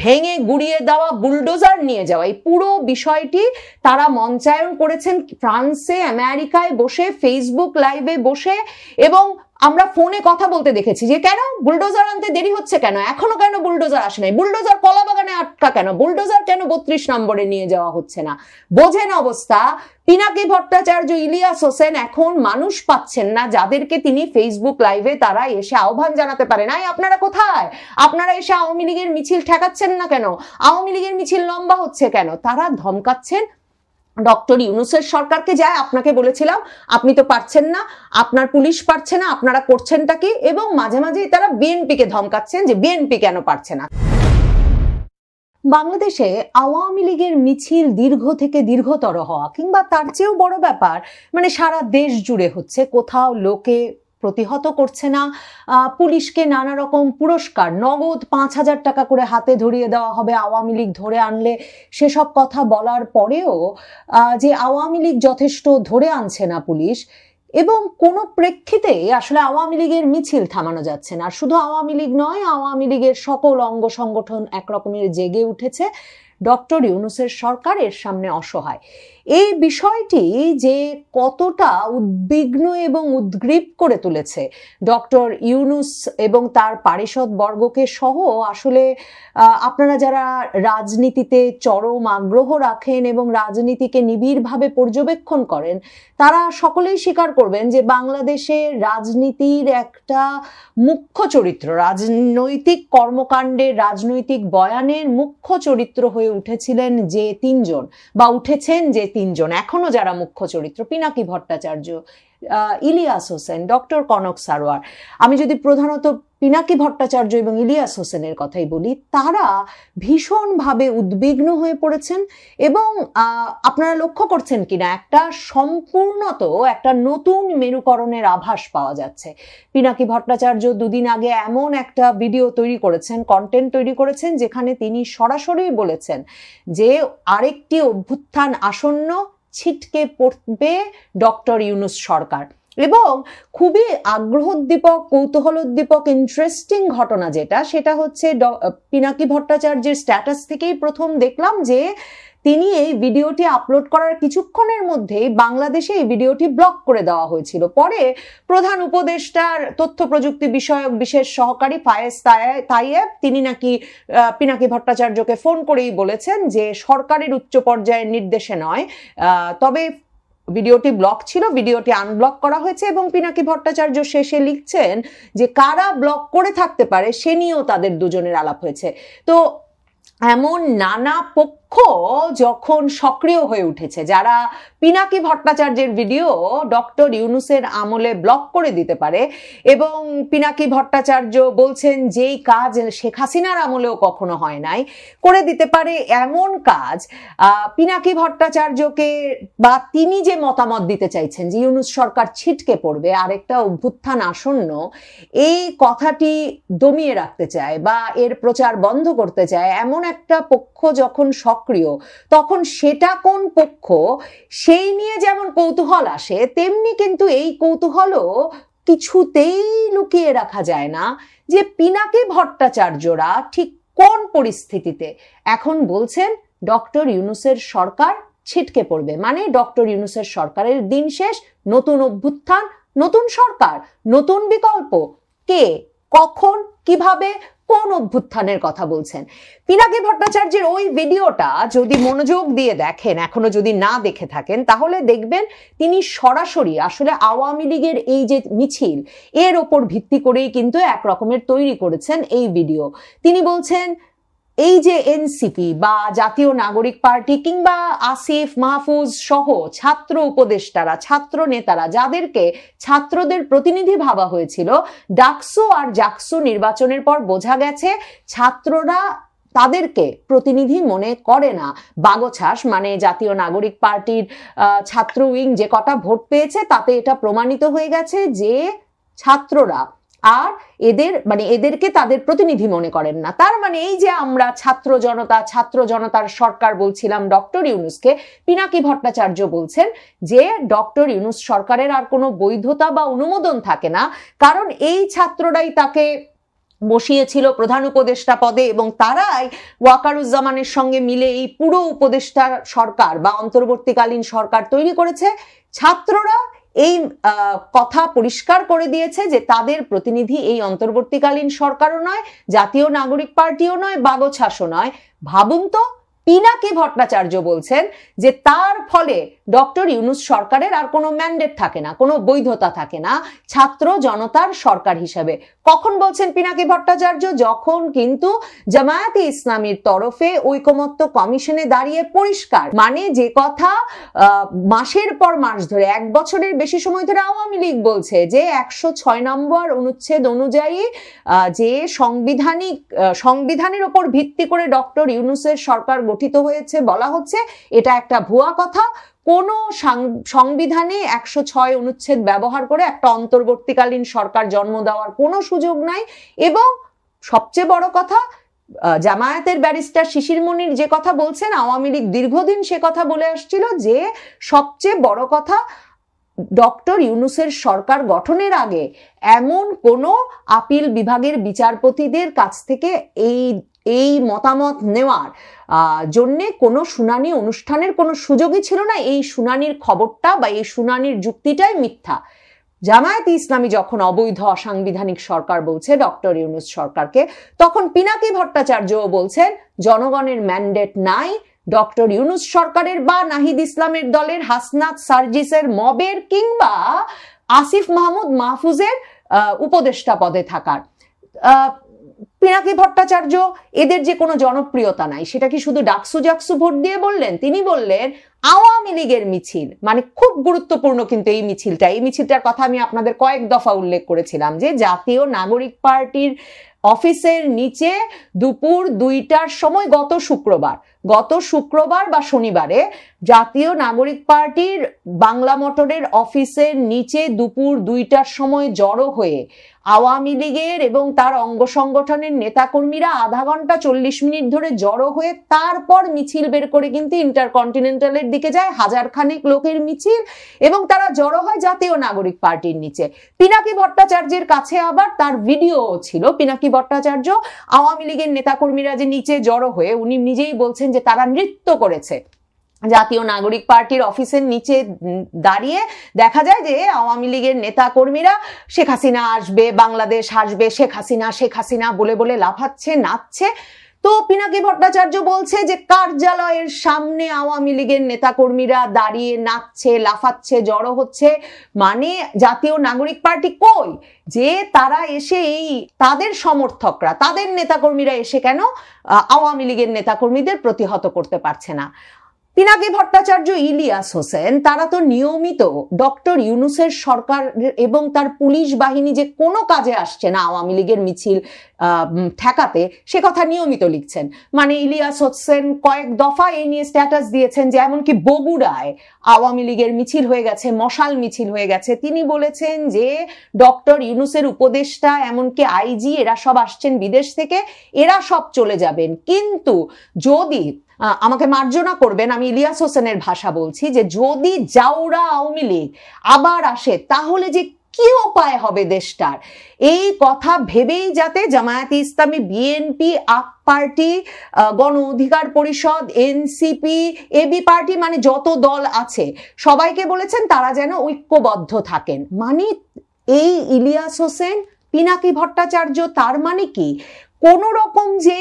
ভেঙে গুড়িয়ে দেওয়া, বুলডোজার নিয়ে যাওয়া, এই পুরো বিষয়টি তারা মঞ্চায়ন করেছেন ফ্রান্সে, আমেরিকায় বসে, ফেসবুক লাইভে বসে, এবং আমরা ফোনে কথা বলতে দেখেছি যে কেন বুলডোজার আনতে দেরি হচ্ছে, কেন এখনো কেন বুলডোজার আসে নাই, বুলডোজার কলা বাগানে আটকা কেন, বুলডোজার কেন 32 নম্বরে নিয়ে যাওয়া হচ্ছে না। বোঝেন অবস্থা। পিনাকি ভট্টাচার্য, ইলিয়াস হোসেন এখন মানুষ পাচ্ছেন না যাদেরকে তিনি ফেসবুক লাইভে তারা এসে আহ্বান জানাতে পারেন। আপনারা কোথায়? আপনারা এসে আওয়ামী লীগের মিছিল ঠেকাচ্ছেন না কেন? আওয়ামী লীগের মিছিল লম্বা হচ্ছে কেন? তারা ধমকাচ্ছেন ডক্টর ইউনূসের সরকারকে। যায় আপনাকে বলেছিলাম আপনি তো পারছেন না, আপনার পুলিশ পারছে না, আপনারা করছেনটা কি? এবং মাঝে মাঝেই তারা বিএনপিকে ধমকাচ্ছেন যে বিএনপি কেন পারছে না। বাংলাদেশে আওয়ামী লীগের মিছিল দীর্ঘ থেকে দীর্ঘতর হওয়া, কিংবা তার চেয়েও বড় ব্যাপার, মানে সারা দেশ জুড়ে হচ্ছে, কোথাও লোকে প্রতিহত করছে না, পুলিশকে নানা রকম পুরস্কার, নগদ 5,000 টাকা করে হাতে ধরিয়ে দেওয়া হবে আওয়ামী লীগ ধরে আনলে, সেসব কথা বলার পরেও যে আওয়ামী লীগ যথেষ্ট ধরে আনছে না পুলিশ, এবং কোনো প্রেক্ষিতে আসলে আওয়ামী লীগের মিছিল থামানো যাচ্ছে না। শুধু আওয়ামী লীগ নয়, আওয়ামী লীগের সকল অঙ্গ সংগঠন একরকমের জেগে উঠেছে। ডক্টর ইউনূসের সরকারের সামনে অসহায়। এই বিষয়টি যে কতটা উদ্বিগ্ন এবং উদ্গ্রীব করে তুলেছে ডক্টর ইউনূস এবং তার পারিষদ বর্গকে সহ, আসলে আপনারা যারা রাজনীতিতে চরম আগ্রহ রাখেন এবং রাজনীতিকে নিবিড়ভাবে পর্যবেক্ষণ করেন, তারা সকলেই স্বীকার করবেন যে বাংলাদেশের রাজনীতির একটা মুখ্য চরিত্র, রাজনৈতিক কর্মকাণ্ডের, রাজনৈতিক বয়ানের মুখ্য চরিত্র হয়ে উঠেছিলেন যে তিনজন, বা উঠেছেন যে তিনজন, এখনো যারা মুখ্য চরিত্র: পিনাকি ভট্টাচার্য, ইলিয়াস হোসেন, ডক্টর কনক সারোয়ার। আমি যদি প্রধানত পিনাকি ভট্টাচার্য এবং ইলিয়াস হোসেনের কথাই বলি, তারা ভীষণভাবে উদ্বিগ্ন হয়ে পড়েছেন। এবং আপনারা লক্ষ্য করছেন কিনা, একটা সম্পূর্ণত একটা নতুন মেরুকরণের আভাস পাওয়া যাচ্ছে। পিনাকি ভট্টাচার্য দুদিন আগে এমন একটা ভিডিও তৈরি করেছেন, কন্টেন্ট তৈরি করেছেন, যেখানে তিনি সরাসরি বলেছেন যে আরেকটি অভ্যুত্থান আসন্ন, ছিটকে পড়বে ডক্টর ইউনূস সরকার। এবং খুবই আগ্রহোদ্দীপক, কৌতূহলোদ্দীপক, ইন্টারেস্টিং ঘটনা যেটা, সেটা হচ্ছে পিনাকি ভট্টাচার্যের স্ট্যাটাস থেকেই প্রথম দেখলাম যে তিনি এই ভিডিওটি আপলোড করার কিছুক্ষণের মধ্যেই বাংলাদেশে এই ভিডিওটি ব্লক করে দেওয়া হয়েছিল। পরে প্রধান উপদেষ্টার তথ্য প্রযুক্তি বিষয়ক বিশেষ সহকারী ফায়েজ তাইয়েব, তিনি নাকি পিনাকি ভট্টাচার্যকে ফোন করেই বলেছেন যে সরকারের উচ্চ পর্যায়ের নির্দেশে নয়, তবে ভিডিওটি ব্লক ছিল, ভিডিওটি আনব্লক করা হয়েছে। এবং পিনাকি ভট্টাচার্য শেষে লিখছেন যে কারা ব্লক করে থাকতে পারে সে নিয়েও তাদের দুজনের আলাপ হয়েছে। তো এমন নানা পক্ষ যখন সক্রিয় হয়ে উঠেছে, যারা পিনাকি ভট্টাচার্যের ভিডিও ডক্টর ইউনূসের আমলে ব্লক করে দিতে পারে, এবং পিনাকি ভট্টাচার্য বলছেন যেই কাজ শেখ হাসিনার আমলেও কখনো হয় নাই, করে দিতে পারে এমন কাজ পিনাকি ভট্টাচার্যকে, বা তিনি যে মতামত দিতে চাইছেন যে ইউনূস সরকার ছিটকে পড়বে, আরেকটা অভ্যুত্থান আসন্ন, এই কথাটি দমিয়ে রাখতে চায় বা এর প্রচার বন্ধ করতে চায় এমন একটা পক্ষ যখন সক্রিয়, তখন সেটা কোন পক্ষ সেই নিয়ে যেমন কৌতূহল আসে, তেমনি কিন্তু এই কৌতূহলও কিছুতেই লুকিয়ে রাখা যায় না যে পিনাকি ভট্টাচার্যরা ঠিক কোন পরিস্থিতিতে এখন বলছেন ডক্টর ইউনূসের সরকার ছিটকে পড়বে, মানে ডক্টর ইউনূসের সরকারের দিন শেষ, নতুন অভ্যুত্থান, নতুন সরকার, নতুন বিকল্প। কে, কখন, কিভাবে, কোন অভ্যুত্থানের কথা বলছেন? পিনাকি ভট্টাচার্যের ওই ভিডিওটা যদি মনোযোগ দিয়ে দেখেন, এখনো যদি না দেখে থাকেন, তাহলে দেখবেন তিনি সরাসরি আসলে আওয়ামী লীগের এই যে মিছিল, এর ওপর ভিত্তি করেই কিন্তু এক রকমের তৈরি করেছেন এই ভিডিও। তিনি বলছেন এই যে এনসিপি বা জাতীয় নাগরিক পার্টি কিংবা আসিফ মাহফুজ সহ ছাত্র উপদেষ্টারা, ছাত্র নেতারা, যাদেরকে ছাত্রদের প্রতিনিধি ভাবা হয়েছিল, ডাকসু আর জাকসু নির্বাচনের পর বোঝা গেছে ছাত্ররা তাদেরকে প্রতিনিধি মনে করে না। বাগছাস মানে জাতীয় নাগরিক পার্টির ছাত্র উইং যে কটা ভোট পেয়েছে, তাতে এটা প্রমাণিত হয়ে গেছে যে ছাত্ররা আর এদেরকে তাদের প্রতিনিধি মনে করেন না। তার মানে এই যে আমরা ছাত্র জনতার সরকার বলছিলাম ডক্টর ইউনূসকে, পিনাকি ভট্টাচার্য বলছেন যে ডক্টর ইউনূস সরকারের আর কোনো বৈধতা বা অনুমোদন থাকে না, কারণ এই ছাত্ররাই তাকে বসিয়েছিল প্রধান উপদেষ্টা পদে, এবং তারাই ওয়াকারুজ্জামানের সঙ্গে মিলে এই পুরো উপদেষ্টা সরকার বা অন্তর্বর্তীকালীন সরকার তৈরি করেছে। ছাত্ররা এই কথা পরিষ্কার করে দিয়েছে যে তাদের প্রতিনিধি এই অন্তর্বর্তীকালীন সরকারও নয়, জাতীয় নাগরিক পার্টিও নয়, বাগছাসও নয়। ভাবুন তো, পিনাকি ভট্টাচার্য বলছেন যে তার ফলে ডক্টর ইউনূস সরকারের আর কোনো ম্যান্ডেট থাকে না, কোনো বৈধতা থাকে না ছাত্র জনতার সরকার হিসেবে। কখন বলছেন পিনাকি ভট্টাচার্য? যখন কিন্তু জামায়াতে ইসলামীর তরফে ঐকমত্য কমিশনে দাঁড়িয়ে পরিষ্কার, মানে যে কথা মাসের পর মাস ধরে, 1 বছরের বেশি সময় ধরে আওয়ামী লীগ বলছে যে 106 নম্বর অনুচ্ছেদ অনুযায়ী যে সংবিধানের উপর ভিত্তি করে ডক্টর ইউনূসের সরকার গঠিত হয়েছে বলা হচ্ছে, এটা একটা ভুয়া কথা। কোন সংবিধানে 106 অনুচ্ছেদ ব্যবহার করে একটা অন্তর্বর্তীকালীন সরকার জন্ম দেওয়ার কোনো সুযোগ নাই। এবং সবচেয়ে বড় কথা, জামায়াতের ব্যারিস্টার শিশির মনির যে কথা বলছেন, আওয়ামী লীগ দীর্ঘদিন সে কথা বলে আসছিল যে সবচেয়ে বড় কথা, ডক্টর ইউনূসের সরকার গঠনের আগে এমন কোনো আপিল বিভাগের বিচারপতিদের কাছ থেকে এই মতামত নেওয়ার জন্য কোনো শুনানি অনুষ্ঠানের কোনো সুযোগই ছিল না। এই শুনানির খবরটা বা এই শুনানির যুক্তিটাই মিথ্যা। জামায়াতে ইসলামী যখন অবৈধ অসাংবিধানিক সরকার বলছে ডক্টর ইউনূস সরকারকে, তখন পিনাকি ভট্টাচার্য বলছেন জনগণের ম্যান্ডেট নাই ডক্টর ইউনূস সরকারের বা নাহিদ ইসলামের দলের হাসনাত সার্জিসের মবের কিংবা আসিফ মাহমুদ মাহফুজের উপদেষ্টা পদে থাকার। পিনাকি ভট্টাচার্য এদের যে কোনো জনপ্রিয়তা নাই, সেটা কি শুধু ডাকসু জাকসু ভোট দিয়ে বললেন? তিনি বললেন আওয়ামী লীগের মিছিল, মানে খুব গুরুত্বপূর্ণ কিন্তু এই মিছিলটার কথা আমি আপনাদের কয়েক দফা উল্লেখ করেছিলাম যে জাতীয় নাগরিক পার্টির অফিসের নিচে দুপুর 2টার সময় গত শুক্রবার বা শনিবারে জাতীয় নাগরিক পার্টির বাংলা মোটরের অফিসের নিচে দুপুর 2টার সময় জড়ো হয়ে আওয়ামী লীগের এবং তার অঙ্গ সংগঠনের নেতাকর্মীরা আধা ঘন্টা 40 মিনিট ধরে জড়ো হয়ে তারপর মিছিল বের করে কিন্তু ইন্টারকন্টিনেন্টালের দিকে যায়, 1000 খানেক লোকের মিছিল, এবং তারা জড়ো হয় জাতীয় নাগরিক পার্টির নিচে। পিনাকি ভট্টাচার্যের কাছে আবার তার ভিডিও ছিল। পিনাকি ভট্টাচার্য আওয়ামী লীগের নেতাকর্মীরা যে নিচে জড়ো হয়ে, উনি নিজেই বলছেন যে তারা নৃত্য করেছে। জাতীয় নাগরিক পার্টির অফিসের নিচে দাঁড়িয়ে দেখা যায় যে আওয়ামী লীগের নেতা কর্মীরা শেখ হাসিনা আসবে, বাংলাদেশ আসবে, শেখ হাসিনা বলে বলে লাফাচ্ছে, নাচছে। তো পিনাকি ভট্টাচার্য বলছে যে কার্যালয়ের সামনে আওয়ামী লীগের নেতাকর্মীরা দাঁড়িয়ে নাচছে, লাফাচ্ছে, জড়ো হচ্ছে, মানে জাতীয় নাগরিক পার্টি কই? যে তারা এসে তাদের সমর্থকরা, তাদের নেতাকর্মীরা এসে কেন আওয়ামী লীগের নেতাকর্মীদের প্রতিহত করতে পারছে না? পিনাকি ভট্টাচার্য, ইলিয়াস হোসেন, তারা তো নিয়মিত ডক্টর ইউনূসের সরকার এবং তার পুলিশ বাহিনী যে কোনো কাজে আসছে না আওয়ামী লীগের মিছিল ঠেকাতে, সে কথা নিয়মিত লিখছেন। মানে ইলিয়াস হোসেন কয়েক দফা এই নিয়ে স্ট্যাটাস দিয়েছেন যে এমনকি বগুড়ায় আওয়ামী লীগের মিছিল হয়ে গেছে, মশাল মিছিল হয়ে গেছে। তিনি বলেছেন যে ডক্টর ইউনূসের উপদেষ্টা, এমনকি আইজি, এরা সব আসছেন বিদেশ থেকে, এরা সব চলে যাবেন, কিন্তু যদি, আমাকে মার্জনা করবেন, আমি ইলিয়াস হোসেনের ভাষা বলছি, যে যদি জাউরা আওয়ামী লীগ আবার আসে তাহলে যে কি উপায় হবে দেশটার, এই কথা ভেবেই যাতে জামায়াতে ইসলামী, BNP, up party, Gono Odhikar পরিষদ, এনসিপি, এবি পার্টি, মানে যত দল আছে সবাইকে বলেছেন তারা যেন ঐক্যবদ্ধ থাকেন। মানে এই ইলিয়াস হোসেন, পিনাকি ভট্টাচার্য, তার মানে কি কোন রকম যে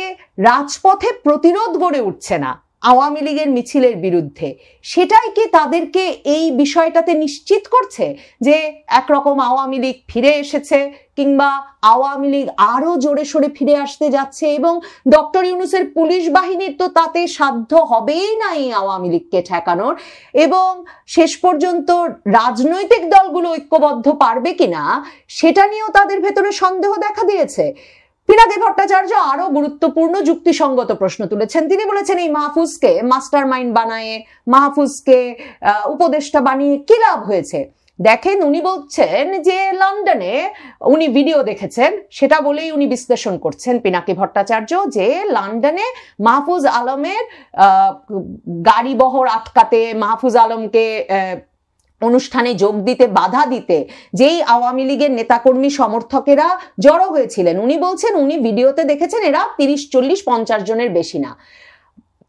রাজপথে প্রতিরোধ গড়ে উঠছে না আওয়ামী লীগের মিছিলের বিরুদ্ধে, সেটাই কি তাদেরকে এই বিষয়টাতে নিশ্চিত করছে যে একরকম আওয়ামী লীগ ফিরে এসেছে, কিংবা আওয়ামী লীগ আরো জোরে সোরে ফিরে আসতে যাচ্ছে? এবং ডক্টর ইউনূসের পুলিশ বাহিনীর তো তাতে সাধ্য হবেই না এই আওয়ামী লীগকে ঠেকানোর, এবং শেষ পর্যন্ত রাজনৈতিক দলগুলো ঐক্যবদ্ধ পারবে কিনা সেটা নিয়েও তাদের ভেতরে সন্দেহ দেখা দিয়েছে। পিনাকি ভট্টাচার্য আরো গুরুত্বপূর্ণ যুক্তিসঙ্গত প্রশ্ন তুলেছেন। তিনি বলেছেন এই মাহফুজকে মাস্টার মাইন্ড বানায়, মাহফুজকে উপদেষ্টা বানিয়ে কি লাভ হয়েছে? দেখেন, উনি বলছেন যে লন্ডনে উনি ভিডিও দেখেছেন, সেটা বলেই উনি বিশ্লেষণ করছেন পিনাকি ভট্টাচার্য, যে লন্ডনে মাহফুজ আলমের গাড়ি বহর আটকাতে, মাহফুজ আলমকে অনুষ্ঠানে যোগ দিতে বাধা দিতে যেই আওয়ামী লীগের নেতাকর্মী সমর্থকেরা জড়ো হয়েছিলেন, উনি বলছেন উনি ভিডিওতে দেখেছেন এরা 30, 40, 50 জনের বেশি না।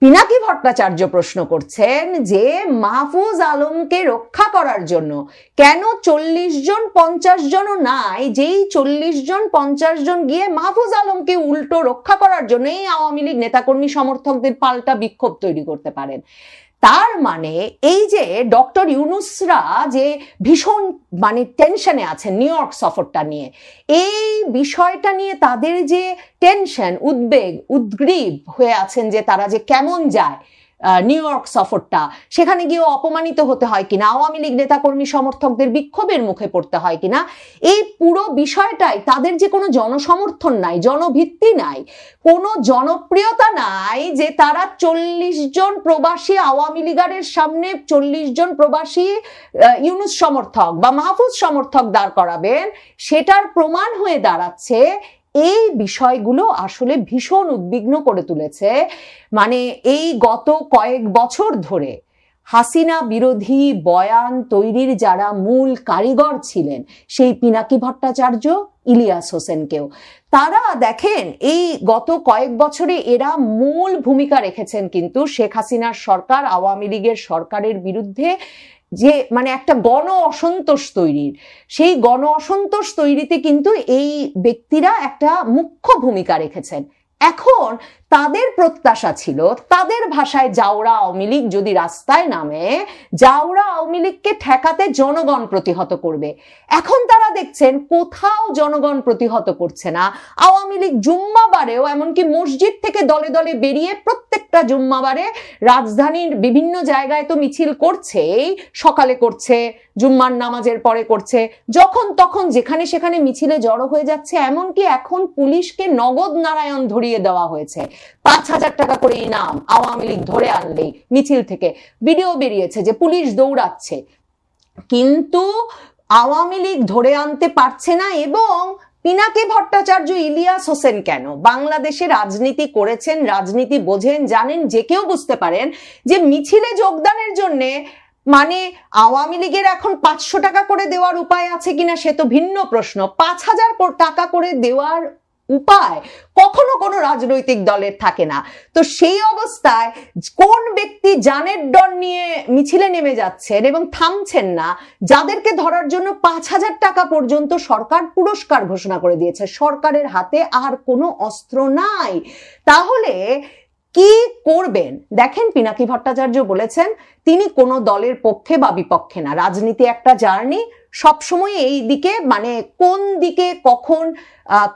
পিনাকি ভট্টাচার্য প্রশ্ন করছেন যে মাহফুজ আলমকে রক্ষা করার জন্য কেন 40 জন 50 জনও নাই, যেই 40 জন 50 জন গিয়ে মাহফুজ আলমকে উল্টো রক্ষা করার জন্য এই আওয়ামী লীগ নেতাকর্মী সমর্থকদের পাল্টা বিক্ষোভ তৈরি করতে পারেন। তার মানে এই যে ডক্টর ইউনূসরা যে ভীষণ মানে টেনশনে আছেন নিউ ইয়র্ক সফরটা নিয়ে, এই বিষয়টা নিয়ে তাদের যে টেনশন, উদ্বেগ, উদ্গ্রীব হয়ে আছেন যে তারা যে কেমন যায় নিউ ইয়র্ক সফরটা, সেখানে গিয়ে অপমানিত হতে হয় কিনা, আওয়ামী লীগ নেতাকর্মী সমর্থকদের বিক্ষোভের মুখে পড়তে হয় কিনা, এই পুরো বিষয়টাই তাদের যে কোনো জনসমর্থন নাই, জনভিত্তি নাই, কোনো জনপ্রিয়তা নাই যে তারা 40 জন প্রবাসী আওয়ামী লীগারের সামনে 40 জন প্রবাসী ইউনূস সমর্থক বা মাহফুজ সমর্থক দাঁড় করাবেন, সেটার প্রমাণ হয়ে দাঁড়াচ্ছে। এই বিষয়গুলো আসলে ভীষণ উদ্বিগ্ন করে তুলেছে। মানে এই গত কয়েক বছর ধরে হাসিনা বিরোধী বয়ান তৈরির যারা মূল কারিগর ছিলেন, সেই পিনাকি ভট্টাচার্য, ইলিয়াস হোসেনকেও তারা দেখেন এই গত কয়েক বছরে এরা মূল ভূমিকা রেখেছেন কিন্তু শেখ হাসিনার সরকার, আওয়ামী লীগের সরকারের বিরুদ্ধে যে মানে একটা গণ অসন্তোষ তৈরির, সেই গণ অসন্তোষ তৈরিতে কিন্তু এই ব্যক্তিরা একটা মুখ্য ভূমিকা রেখেছেন। এখন তাদের প্রত্যাশা ছিল, তাদের ভাষায় জাউরা আওয়ামী লীগ যদি রাস্তায় নামে, জাউরা আওয়ামী লীগকে ঠেকাতে জনগণ প্রতিহত করবে। এখন তারা দেখছেন কোথাও জনগণ প্রতিহত করছে না। আওয়ামী লীগ জুম্মাবারেও এমনকি মসজিদ থেকে দলে দলে বেরিয়ে প্রত্যেকটা জুম্মাবারে রাজধানীর বিভিন্ন জায়গায় তো মিছিল করছেই, সকালে করছে, জুম্মার নামাজের পরে করছে, যখন তখন যেখানে সেখানে মিছিলে জড়ো হয়ে যাচ্ছে। এমনকি এখন পুলিশকে নগদ নারায়ণ ধরিয়ে দেওয়া হয়েছে, 5,000 টাকা করে ইনাম আওয়ামী লীগ ধরে আনলেই। মিছিল থেকে ভিডিও বেরিয়েছে যে পুলিশ দৌড়াচ্ছে, কিন্তু আওয়ামী লীগ ধরে আনতে পারছে না। এবং পিনাকি ভট্টাচার্য, ইলিয়াস হোসেন কেন বাংলাদেশে রাজনীতি করেছেন, রাজনীতি বোঝেন, জানেন, যে কেউ বুঝতে পারেন যে মিছিলে যোগদানের জন্য মানে আওয়ামী লীগের এখন 500 টাকা করে দেওয়ার উপায় আছে কিনা সে তো ভিন্ন প্রশ্ন। 5,000 টাকা করে দেওয়ার উপায় কখনো কোনো রাজনৈতিক দলের থাকে না। তো সেই অবস্থায় কোন ব্যক্তি জানের ডর নিয়ে মিছিলে নেমে যাচ্ছেন এবং থামছেন না, যাদেরকে ধরার জন্য 5,000 টাকা পর্যন্ত সরকার পুরস্কার ঘোষণা করে দিয়েছে, সরকারের হাতে আর কোনো অস্ত্র নাই, তাহলে কি করবেন? দেখেন, পিনাকি ভট্টাচার্য বলেছেন তিনি কোনো দলের পক্ষে বা বিপক্ষে না, রাজনীতি একটা জার্নি, সবসময় এই দিকে মানে কোন দিকে কখন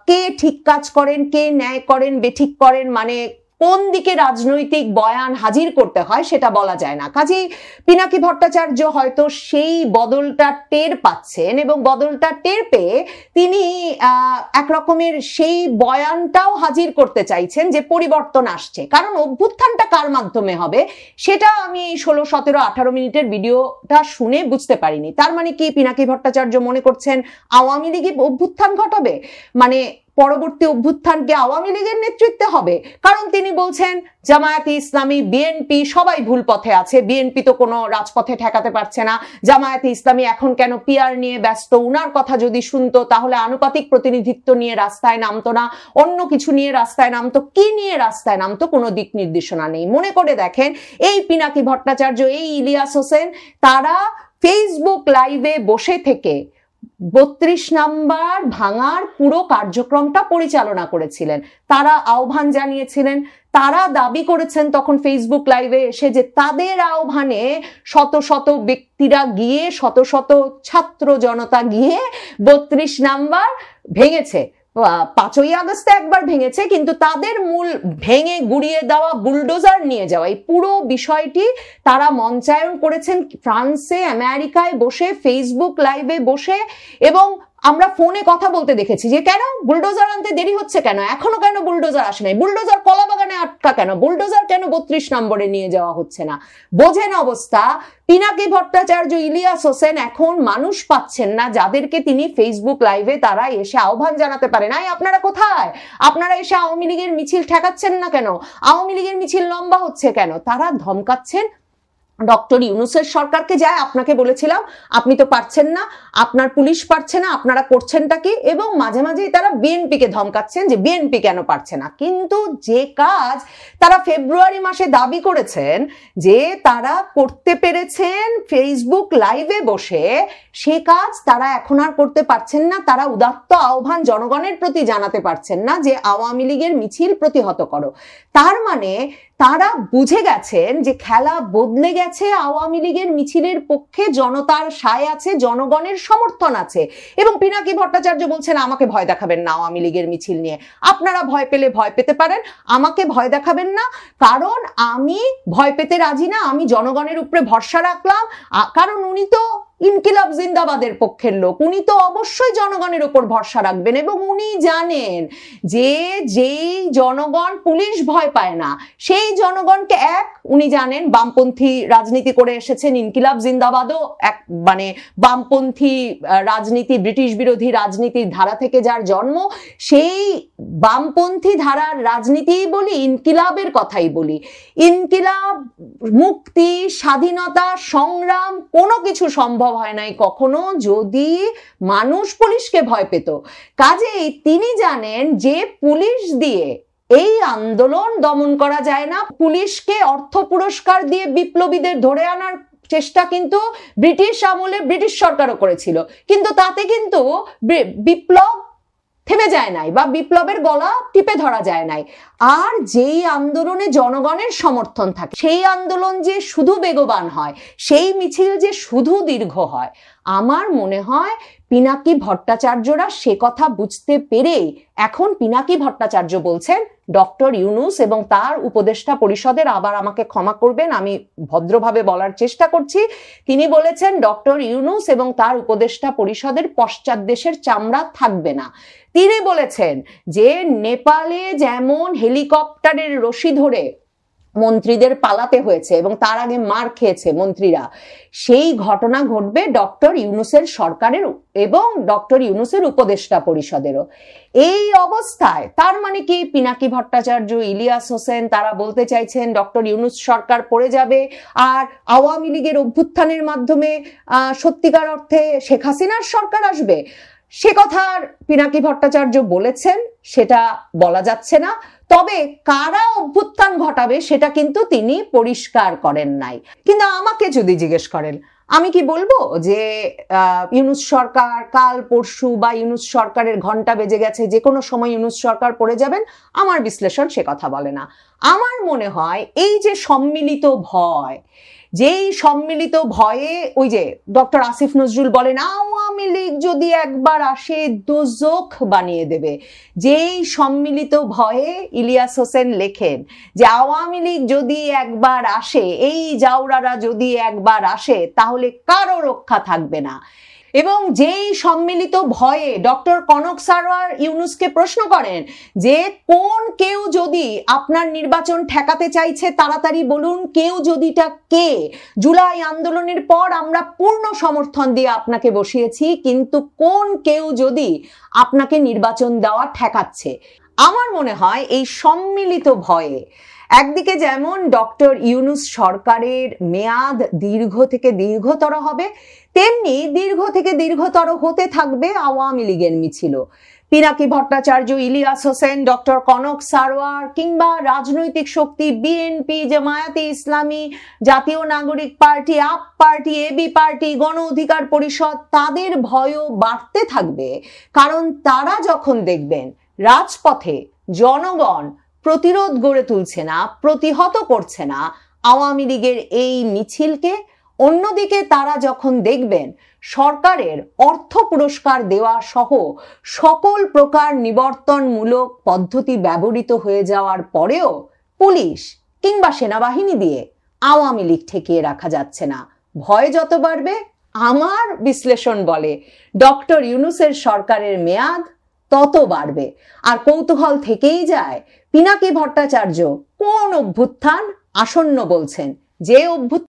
কে ঠিক কাজ করেন, কে ন্যায় করেন, বেঠিক করেন, মানে কোন দিকে রাজনৈতিক বয়ান হাজির করতে হয় সেটা বলা যায় না। কাজেই পিনাকি ভট্টাচার্য হয়তো সেই বদলটা টের পাচ্ছেন এবং বদলটা টের পেয়ে তিনি একরকমের সেই বয়ানটাও হাজির করতে চাইছেন যে পরিবর্তন আসছে। কারণ অভ্যুত্থানটা কার মাধ্যমে হবে সেটা আমি 16, 17, 18 মিনিটের ভিডিওটা শুনে বুঝতে পারিনি। তার মানে কি পিনাকি ভট্টাচার্য মনে করছেন আওয়ামী লীগই অভ্যুত্থান ঘটাবে, মানে পরবর্তী অভ্যুত্থানকে আওয়ামী লীগের নেতৃত্বে হবে? কারণ তিনি বলছেন জামায়াতে ইসলামী, বিএনপি সবাই ভুল পথে আছে, বিএনপি তো কোনো রাজপথে ঠেকাতে পারছে না, জামায়াতে ইসলামী এখন কেন পিআর নিয়ে ব্যস্ত, উনার কথা যদি শুনতো তাহলে আনুপাতিক প্রতিনিধিত্ব নিয়ে রাস্তায় নামতো না, অন্য কিছু নিয়ে রাস্তায় নামতো। কি নিয়ে রাস্তায় নামতো কোনো দিক নির্দেশনা নেই। মনে করে দেখেন এই পিনাকি ভট্টাচার্য, এই ইলিয়াস হোসেন, তারা ফেসবুক লাইভে বসে থেকে 32 নাম্বার ভাঙার পুরো কার্যক্রমটা পরিচালনা করেছিলেন। তারা আহ্বান জানিয়েছিলেন, তারা দাবি করেছেন তখন ফেসবুক লাইভে এসে যে তাদের আহ্বানে শত শত ব্যক্তিরা গিয়ে, শত শত ছাত্র জনতা গিয়ে 32 নাম্বার ভেঙেছে। 5ই আগস্টে একবার ভেঙেছে, কিন্তু তাদের মূল ভেঙে গুড়িয়ে দেওয়া, বুলডোজার নিয়ে যাওয়া, এই পুরো বিষয়টি তারা মঞ্চায়ন করেছেন ফ্রান্সে, আমেরিকায় বসে, ফেসবুক লাইভে বসে। এবং আমরা ফোনে কথা বলতে দেখেছি যে কেন বুলডোজার আনতে দেরি হচ্ছে, কেন এখনো কেন বুলডোজার আসে নাই, বুলডোজার কলাবাগানে আটকা কেন, বুলডোজার কেন 32 নম্বরে নিয়ে যাওয়া হচ্ছে না। বোঝেন অবস্থা। পিনাকি ভট্টাচার্য, ইলিয়াস হোসেন এখন মানুষ পাচ্ছেন না যাদেরকে তিনি ফেসবুক লাইভে তারা এসে আহ্বান জানাতে পারেন, আই আপনারা কোথায়, আপনারা এসে আওয়ামী লীগের মিছিল ঠেকাচ্ছেন না কেন, আওয়ামী লীগের মিছিল লম্বা হচ্ছে কেন। তারা ধমকাচ্ছেন ডক্টর ইউনূসের সরকারকে যায়, আপনাকে বলেছিলাম আপনি তো পারছেন না, আপনার পুলিশ পারছে না, আপনারা করছেনটা কি, এবং মাঝে মাঝেই তারা বিএনপিকে ধমকাচ্ছেন যে বিএনপি কেন পারছে না। কিন্তু যে কাজ তারা ফেব্রুয়ারি মাসে দাবি করেছেন যে তারা করতে পেরেছেন ফেসবুক লাইভে বসে, সে কাজ তারা এখন আর করতে পারছেন না। তারা উদাত্ত আহ্বান জনগণের প্রতি জানাতে পারছেন না যে আওয়ামী লীগের মিছিল প্রতিহত করো। তার মানে তারা বুঝে গেছেন যে খেলা বদলে গেছে, আওয়ামী লীগের মিছিলের পক্ষে জনতার সায় আছে, জনগণের সমর্থন আছে। এবং পিনাকি ভট্টাচার্য বলছেন আমাকে ভয় দেখাবেন না আওয়ামী লীগের মিছিল নিয়ে, আপনারা ভয় পেলে ভয় পেতে পারেন, আমাকে ভয় দেখাবেন না, কারণ আমি ভয় পেতে রাজি না, আমি জনগণের উপরে ভরসা রাখলাম। কারণ উনি তো ইনকিলাব জিন্দাবাদের পক্ষের লোক, উনি তো অবশ্যই জনগণের উপর ভরসা রাখবেন। এবং উনি জানেন যে যেই জনগণ পুলিশ ভয় পায় না, সেই জনগণকে উনি জানেন বামপন্থী রাজনীতি করে এসেছেন, ইনকিলাব জিন্দাবাদও এক মানে বামপন্থী রাজনীতি, ব্রিটিশ বিরোধী রাজনীতির ধারা থেকে যার জন্ম, সেই বামপন্থী ধারার রাজনীতি বলি, ইনকিলাবের কথাই বলি। ইনকিলাব, মুক্তি, স্বাধীনতা, সংগ্রাম কোনো কিছু সম্ভব হয় নাই কখনো যদি মানুষ পুলিশকে ভয় পেত। কাজেই তিনি জানেন যে পুলিশ দিয়ে এই আন্দোলন দমন করা যায় না। পুলিশকে অর্থ পুরস্কার দিয়ে বিপ্লবীদের ধরে আনার চেষ্টা কিন্তু ব্রিটিশ আমলে ব্রিটিশ সরকারও করেছিল, কিন্তু তাতে কিন্তু বিপ্লব থেমে যায় নাই বা বিপ্লবের গলা টিপে ধরা যায় নাই। আর যেই আন্দোলনে জনগণের সমর্থন থাকে, সেই আন্দোলন যে শুধু বেগবান হয়, সেই মিছিল যে শুধু দীর্ঘ হয়, আমার মনে হয় পিনাকি ভট্টাচার্যরা সে কথা বুঝতে পেরেই এখন পিনাকি ভট্টাচার্য বলছেন ডক্টর ইউনূস এবং তার উপদেষ্টা পরিষদের, আবার আমাকে ক্ষমা করবেন আমি ভদ্রভাবে বলার চেষ্টা করছি, তিনি বলেছেন ডক্টর ইউনূস এবং তার উপদেষ্টা পরিষদের পশ্চাৎদেশের চামড়া থাকবে না। তিনি বলেছেন যে নেপালে যেমন হেলিকপ্টারের রশি ধরে মন্ত্রীদের পালাতে হয়েছে এবং তার আগে মার খেয়েছে মন্ত্রীরা, সেই ঘটনা ঘটবে ডক্টর ইউনূসের সরকারের এবং ডক্টর ইউনূসের উপদেষ্টা পরিষদেরও। এই অবস্থায় তার মানে কি পিনাকি ভট্টাচার্য, ইলিয়াস হোসেন তারা বলতে চাইছেন ডক্টর ইউনূস সরকার পড়ে যাবে আর আওয়ামী লীগের অভ্যুত্থানের মাধ্যমে সত্যিকার অর্থে শেখ হাসিনার সরকার আসবে? সে কথা পিনাকি ভট্টাচার্য বলেছেন, সেটা বলা যাচ্ছে না। তবে কারা অভ্যুত্থান ঘটাবে সেটা কিন্তু তিনি পরিষ্কার করেন নাই। কিন্তু আমাকে যদি জিজ্ঞেস করেন, আমি কি বলবো যে ইউনূস সরকার কাল পরশু বা ইউনূস সরকারের ঘন্টা বেজে গেছে, যে কোনো সময় ইউনূস সরকার পড়ে যাবেন? আমার বিশ্লেষণ সে কথা বলে না। আমার মনে হয় এই যে সম্মিলিত ভয়, যেই সম্মিলিত ভয়ে ওই যে ডক্টর আসিফ নজরুল বলেন আওয়ামী লীগ যদি একবার আসে দোজখ বানিয়ে দেবে, যেই সম্মিলিত ভয়ে ইলিয়াস হোসেন লেখেন যে আওয়ামী লীগ যদি একবার আসে, এই জাউরারা যদি একবার আসে তাহলে কারো রক্ষা থাকবে না। এবং যেই সম্মিলিত ভয়ে ডক্টর কনক সারওয়ার ইউনূসকে প্রশ্ন করেন যে কোন কেউ যদি আপনার নির্বাচন ঠেকাতে চাইছে তাড়াতাড়ি বলুন, কেউ যদিটা কে, জুলাই আন্দোলনের পর আমরা পূর্ণ সমর্থন দিয়ে আপনাকে বসিয়েছি, কিন্তু কোন কেউ যদি আপনাকে নির্বাচন দেওয়া ঠেকাচ্ছে? আমার মনে হয় এই সম্মিলিত ভয়ে একদিকে যেমন ডক্টর ইউনূস সরকারের মেয়াদ দীর্ঘ থেকে দীর্ঘতর হবে, তেমনি দীর্ঘ থেকে দীর্ঘতর হতে থাকবে আওয়ামী লীগের মিছিলও। পিনাকি ভট্টাচার্য, ইলিয়াস হোসেন, ডক্টর কনক সারওয়ার কিংবা রাজনৈতিক শক্তি বিএনপি, জামায়াতে ইসলামী, জাতীয় নাগরিক পার্টি, আপ party, AB party, Gono Odhikar পরিষদ, তাদের ভয়ও বাড়তে থাকবে। কারণ তারা যখন দেখবেন রাজপথে জনগণ প্রতিরোধ গড়ে তুলছে না, প্রতিহত করছে না আওয়ামী লীগের এই মিছিলকে, অন্যদিকে তারা যখন দেখবেন সরকারের অর্থ পুরস্কার দেওয়া সহ সকল প্রকার নিবর্তনমূলক পদ্ধতি ব্যবহৃত হয়ে যাওয়ার পরেও পুলিশ কিংবা সেনাবাহিনী দিয়ে আওয়ামী লীগ ঠেকিয়ে রাখা যাচ্ছে না, ভয় যত বাড়বে, আমার বিশ্লেষণ বলে ডক্টর ইউনূসের সরকারের মেয়াদ তত বাড়বে। আর কৌতূহল থেকেই যায় পিনাকি ভট্টাচার্য কোন অভ্যুত্থান আসন্ন বলছেন, যে অভ্যুত্থান